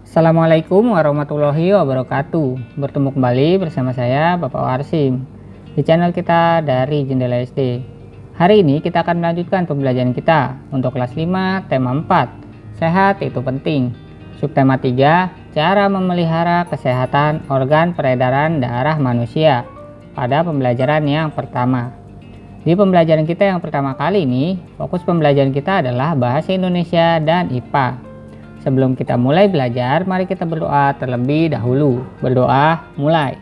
Assalamualaikum warahmatullahi wabarakatuh. Bertemu kembali bersama saya Bapak Warsim di channel kita dari Jendela SD. Hari ini kita akan melanjutkan pembelajaran kita untuk kelas 5 tema 4, sehat itu penting. Subtema 3, cara memelihara kesehatan organ peredaran darah manusia pada pembelajaran yang pertama. Di pembelajaran kita yang pertama kali ini, fokus pembelajaran kita adalah bahasa Indonesia dan IPA. Sebelum kita mulai belajar, mari kita berdoa terlebih dahulu. Berdoa, mulai.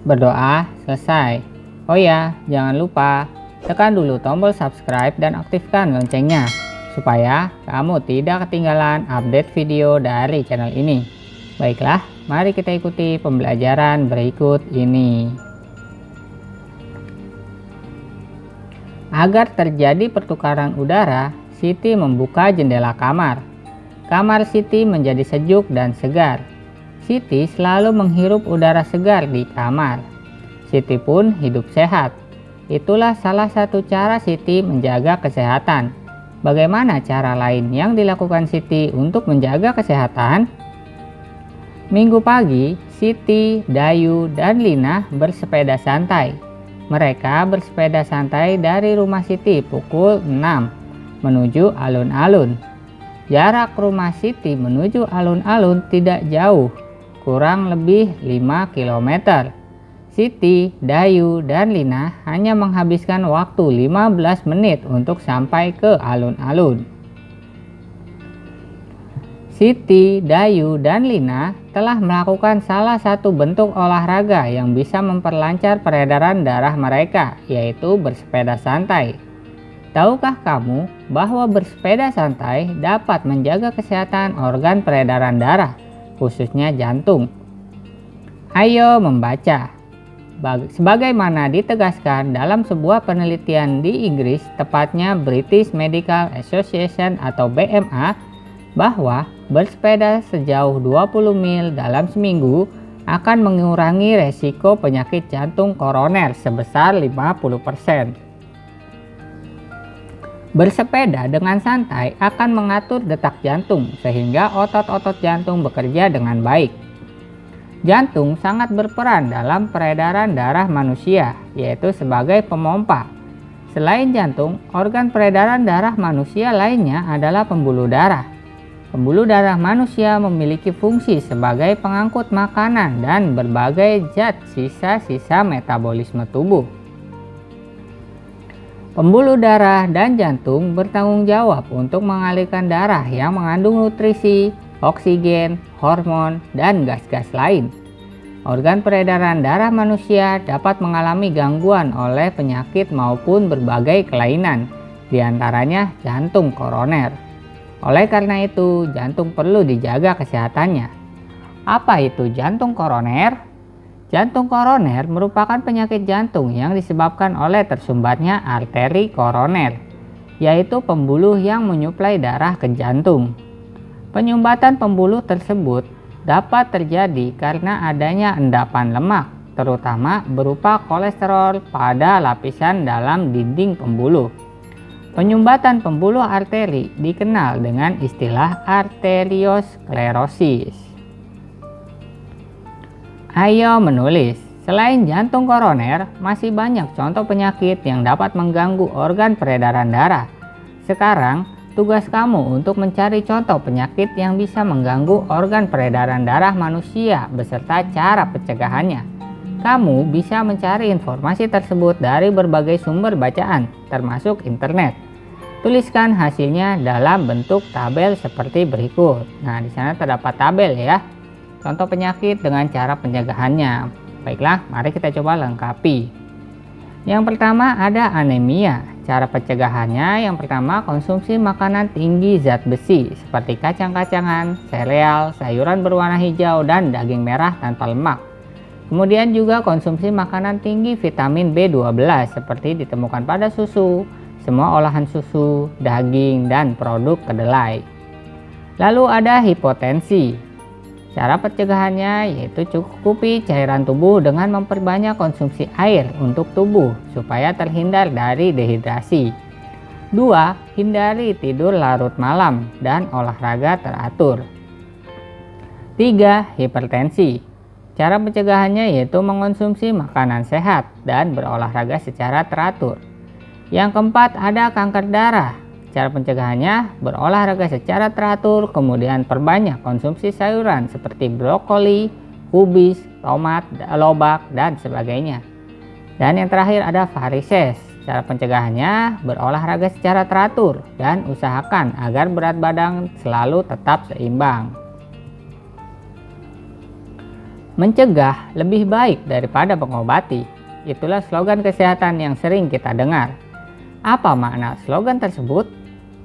Berdoa, selesai. Oh ya, jangan lupa tekan dulu tombol subscribe dan aktifkan loncengnya supaya kamu tidak ketinggalan update video dari channel ini. Baiklah, mari kita ikuti pembelajaran berikut ini. Agar terjadi pertukaran udara, Siti membuka jendela kamar. Kamar Siti menjadi sejuk dan segar. Siti selalu menghirup udara segar di kamar. Siti pun hidup sehat. Itulah salah satu cara Siti menjaga kesehatan. Bagaimana cara lain yang dilakukan Siti untuk menjaga kesehatan? Minggu pagi, Siti, Dayu, dan Lina bersepeda santai. Mereka bersepeda santai dari rumah Siti pukul 6 menuju alun-alun. Jarak rumah Siti menuju alun-alun tidak jauh, kurang lebih 5 km. Siti, Dayu, dan Lina hanya menghabiskan waktu 15 menit untuk sampai ke alun-alun. Siti, Dayu, dan Lina telah melakukan salah satu bentuk olahraga yang bisa memperlancar peredaran darah mereka, yaitu bersepeda santai. Tahukah kamu bahwa bersepeda santai dapat menjaga kesehatan organ peredaran darah, khususnya jantung? Ayo membaca. Sebagaimana ditegaskan dalam sebuah penelitian di Inggris, tepatnya British Medical Association atau BMA, bahwa bersepeda sejauh 20 mil dalam seminggu akan mengurangi resiko penyakit jantung koroner sebesar 50%. Bersepeda dengan santai akan mengatur detak jantung sehingga otot-otot jantung bekerja dengan baik. Jantung sangat berperan dalam peredaran darah manusia, yaitu sebagai pemompa. Selain jantung, organ peredaran darah manusia lainnya adalah pembuluh darah. Pembuluh darah manusia memiliki fungsi sebagai pengangkut makanan dan berbagai zat sisa-sisa metabolisme tubuh. Pembuluh darah dan jantung bertanggung jawab untuk mengalirkan darah yang mengandung nutrisi, oksigen, hormon, dan gas-gas lain. Organ peredaran darah manusia dapat mengalami gangguan oleh penyakit maupun berbagai kelainan, diantaranya jantung koroner. Oleh karena itu, jantung perlu dijaga kesehatannya. Apa itu jantung koroner? Jantung koroner merupakan penyakit jantung yang disebabkan oleh tersumbatnya arteri koroner, yaitu pembuluh yang menyuplai darah ke jantung. Penyumbatan pembuluh tersebut dapat terjadi karena adanya endapan lemak, terutama berupa kolesterol pada lapisan dalam dinding pembuluh. Penyumbatan pembuluh arteri dikenal dengan istilah arteriosklerosis. Ayo menulis. Selain jantung koroner, masih banyak contoh penyakit yang dapat mengganggu organ peredaran darah. Sekarang, tugas kamu untuk mencari contoh penyakit yang bisa mengganggu organ peredaran darah manusia beserta cara pencegahannya. Kamu bisa mencari informasi tersebut dari berbagai sumber bacaan, termasuk internet. Tuliskan hasilnya dalam bentuk tabel seperti berikut. Nah, di sana terdapat tabel ya. Contoh penyakit dengan cara pencegahannya. Baiklah, mari kita coba lengkapi. Yang pertama ada anemia. Cara pencegahannya yang pertama konsumsi makanan tinggi zat besi seperti kacang-kacangan, sereal, sayuran berwarna hijau, dan daging merah tanpa lemak. Kemudian juga konsumsi makanan tinggi vitamin B12 seperti ditemukan pada susu, semua olahan susu, daging, dan produk kedelai. Lalu ada hipotensi. Cara pencegahannya yaitu cukupi cairan tubuh dengan memperbanyak konsumsi air untuk tubuh supaya terhindar dari dehidrasi. 2. Hindari tidur larut malam dan olahraga teratur. 3. Hipertensi. Cara pencegahannya yaitu mengonsumsi makanan sehat dan berolahraga secara teratur. Yang keempat, ada kanker darah. Cara pencegahannya berolahraga secara teratur, kemudian perbanyak konsumsi sayuran seperti brokoli, kubis, tomat, lobak, dan sebagainya. Dan yang terakhir ada varises. Cara pencegahannya berolahraga secara teratur dan usahakan agar berat badan selalu tetap seimbang. Mencegah lebih baik daripada mengobati. Itulah slogan kesehatan yang sering kita dengar. Apa makna slogan tersebut?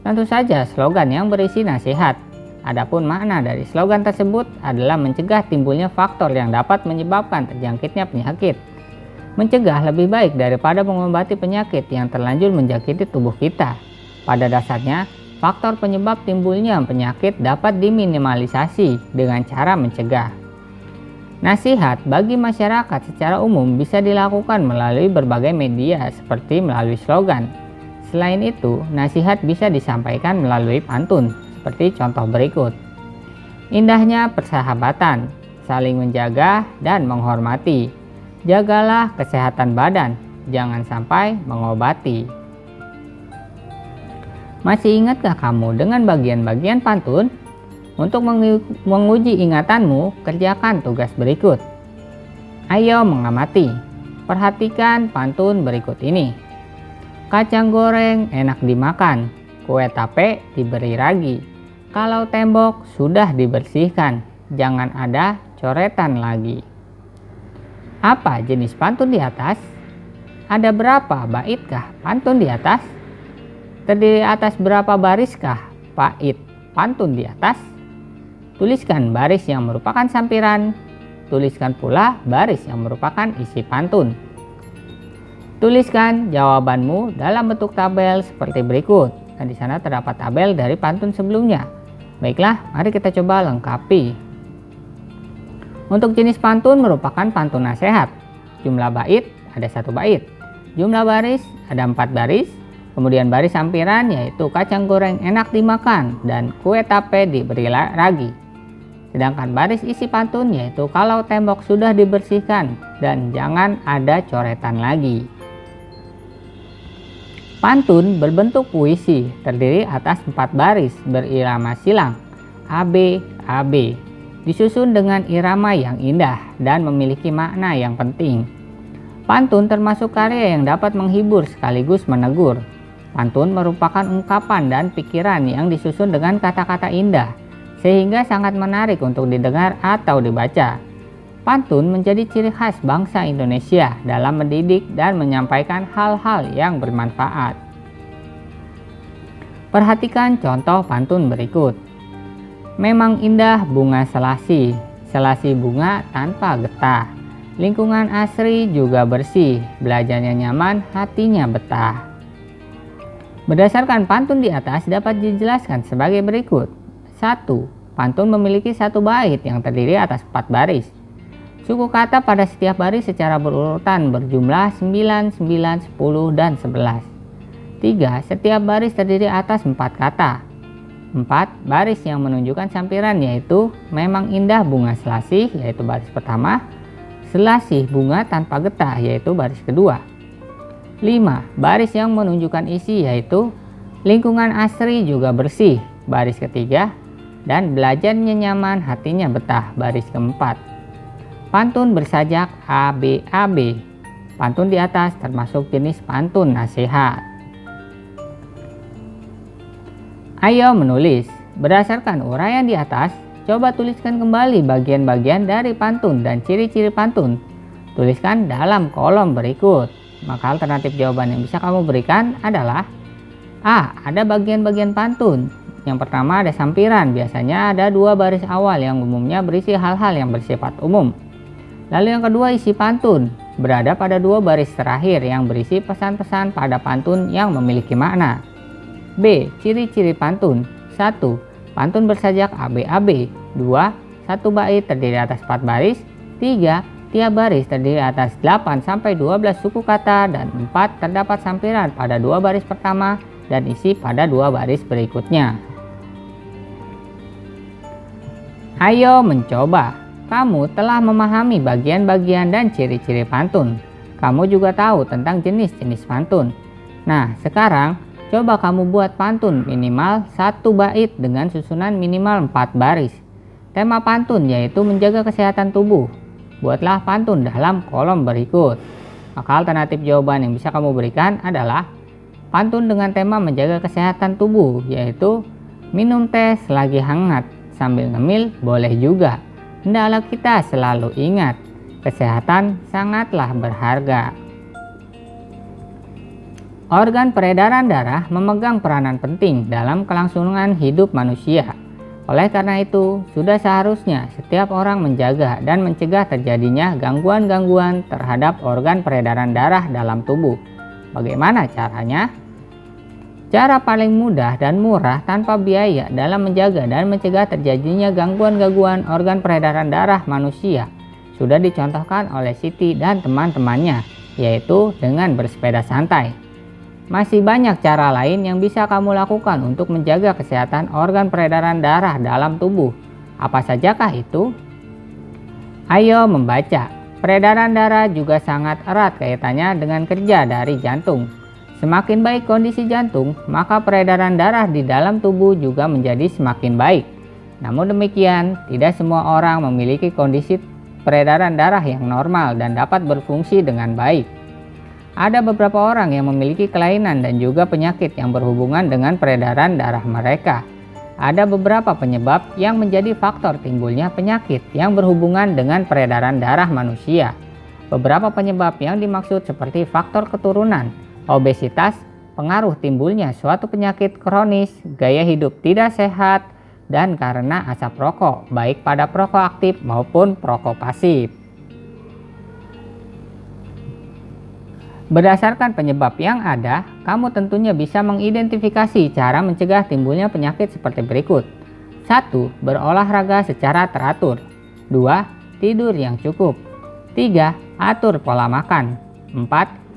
Tentu saja slogan yang berisi nasihat. Adapun makna dari slogan tersebut adalah mencegah timbulnya faktor yang dapat menyebabkan terjangkitnya penyakit. Mencegah lebih baik daripada mengobati penyakit yang terlanjur menjangkiti tubuh kita. Pada dasarnya, faktor penyebab timbulnya penyakit dapat diminimalisasi dengan cara mencegah. Nasihat bagi masyarakat secara umum bisa dilakukan melalui berbagai media seperti melalui slogan. Selain itu, nasihat bisa disampaikan melalui pantun seperti contoh berikut. Indahnya persahabatan, saling menjaga dan menghormati. Jagalah kesehatan badan, jangan sampai mengobati. Masih ingatkah kamu dengan bagian-bagian pantun? Untuk menguji ingatanmu, kerjakan tugas berikut. Ayo mengamati. Perhatikan pantun berikut ini. Kacang goreng enak dimakan, kue tape diberi ragi. Kalau tembok sudah dibersihkan, jangan ada coretan lagi. Apa jenis pantun di atas? Ada berapa baitkah pantun di atas? Terdiri atas berapa bariskah bait pantun di atas? Tuliskan baris yang merupakan sampiran, tuliskan pula baris yang merupakan isi pantun. Tuliskan jawabanmu dalam bentuk tabel seperti berikut. Dan di sana terdapat tabel dari pantun sebelumnya. Baiklah, mari kita coba lengkapi. Untuk jenis pantun merupakan pantun nasihat. Jumlah bait ada 1 bait. Jumlah baris ada 4 baris. Kemudian baris sampiran yaitu kacang goreng enak dimakan dan kue tape diberi ragi. Sedangkan baris isi pantun yaitu kalau tembok sudah dibersihkan dan jangan ada coretan lagi. Pantun berbentuk puisi terdiri atas 4 baris berirama silang AB AB, disusun dengan irama yang indah dan memiliki makna yang penting. Pantun termasuk karya yang dapat menghibur sekaligus menegur. Pantun merupakan ungkapan dan pikiran yang disusun dengan kata-kata indah, sehingga sangat menarik untuk didengar atau dibaca. Pantun menjadi ciri khas bangsa Indonesia dalam mendidik dan menyampaikan hal-hal yang bermanfaat. Perhatikan contoh pantun berikut. Memang indah bunga selasi, selasi bunga tanpa getah. Lingkungan asri juga bersih, belajarnya nyaman, hatinya betah. Berdasarkan pantun di atas dapat dijelaskan sebagai berikut. 1. Pantun memiliki 1 bait yang terdiri atas 4 baris. Suku kata pada setiap baris secara berurutan berjumlah 9, 9, 10, dan 11. 3. Setiap baris terdiri atas 4 kata. 4. Baris yang menunjukkan sampiran yaitu memang indah bunga selasih yaitu baris pertama, selasih bunga tanpa getah yaitu baris kedua. 5. Baris yang menunjukkan isi yaitu lingkungan asri juga bersih baris ketiga, dan belajarnya nyaman hatinya betah baris keempat. Pantun bersajak ABAB. Pantun di atas termasuk jenis pantun nasihat. Ayo menulis. Berdasarkan uraian di atas, coba tuliskan kembali bagian-bagian dari pantun dan ciri-ciri pantun. Tuliskan dalam kolom berikut. Maka alternatif jawaban yang bisa kamu berikan adalah A. Ada bagian-bagian pantun. Yang pertama ada sampiran, biasanya ada 2 baris awal yang umumnya berisi hal-hal yang bersifat umum. Lalu yang kedua isi pantun, berada pada 2 baris terakhir yang berisi pesan-pesan pada pantun yang memiliki makna. B. Ciri-ciri pantun. 1. Pantun bersajak ABAB. 2. 1 bait terdiri atas 4 baris. 3. Tiap baris terdiri atas 8-12 suku kata. Dan 4. Terdapat sampiran pada 2 baris pertama dan isi pada 2 baris berikutnya. Ayo mencoba. Kamu telah memahami bagian-bagian dan ciri-ciri pantun. Kamu juga tahu tentang jenis-jenis pantun. Nah, sekarang coba kamu buat pantun minimal 1 bait dengan susunan minimal 4 baris. Tema pantun yaitu menjaga kesehatan tubuh. Buatlah pantun dalam kolom berikut. Maka alternatif jawaban yang bisa kamu berikan adalah pantun dengan tema menjaga kesehatan tubuh, yaitu minum teh selagi hangat, sambil ngemil boleh juga. Hendaklah kita selalu ingat, kesehatan sangatlah berharga. Organ peredaran darah memegang peranan penting dalam kelangsungan hidup manusia. Oleh karena itu, sudah seharusnya setiap orang menjaga dan mencegah terjadinya gangguan-gangguan terhadap organ peredaran darah dalam tubuh. Bagaimana caranya? Cara paling mudah dan murah tanpa biaya dalam menjaga dan mencegah terjadinya gangguan-gangguan organ peredaran darah manusia sudah dicontohkan oleh Siti dan teman-temannya, yaitu dengan bersepeda santai. Masih banyak cara lain yang bisa kamu lakukan untuk menjaga kesehatan organ peredaran darah dalam tubuh. Apa sajakah itu? Ayo membaca. Peredaran darah juga sangat erat kaitannya dengan kerja dari jantung. Semakin baik kondisi jantung, maka peredaran darah di dalam tubuh juga menjadi semakin baik. Namun demikian, tidak semua orang memiliki kondisi peredaran darah yang normal dan dapat berfungsi dengan baik. Ada beberapa orang yang memiliki kelainan dan juga penyakit yang berhubungan dengan peredaran darah mereka. Ada beberapa penyebab yang menjadi faktor timbulnya penyakit yang berhubungan dengan peredaran darah manusia. Beberapa penyebab yang dimaksud seperti faktor keturunan, obesitas, pengaruh timbulnya suatu penyakit kronis, gaya hidup tidak sehat, dan karena asap rokok, baik pada perokok aktif maupun perokok pasif. Berdasarkan penyebab yang ada, kamu tentunya bisa mengidentifikasi cara mencegah timbulnya penyakit seperti berikut. 1. Berolahraga secara teratur. 2. Tidur yang cukup. 3. Atur pola makan. 4.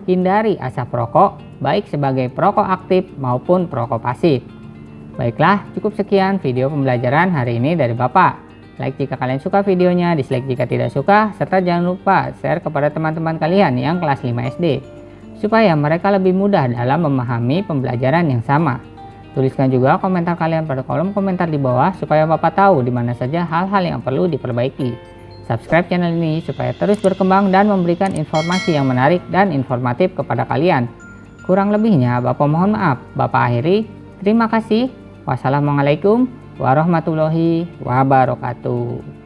Hindari asap rokok, baik sebagai perokok aktif maupun perokok pasif. Baiklah, cukup sekian video pembelajaran hari ini dari Bapak. Like jika kalian suka videonya, dislike jika tidak suka, serta jangan lupa share kepada teman-teman kalian yang kelas 5 SD, supaya mereka lebih mudah dalam memahami pembelajaran yang sama. Tuliskan juga komentar kalian pada kolom komentar di bawah, supaya Bapak tahu di mana saja hal-hal yang perlu diperbaiki. Subscribe channel ini supaya terus berkembang dan memberikan informasi yang menarik dan informatif kepada kalian. Kurang lebihnya Bapak mohon maaf. Bapak akhiri. Terima kasih. Wassalamualaikum warahmatullahi wabarakatuh.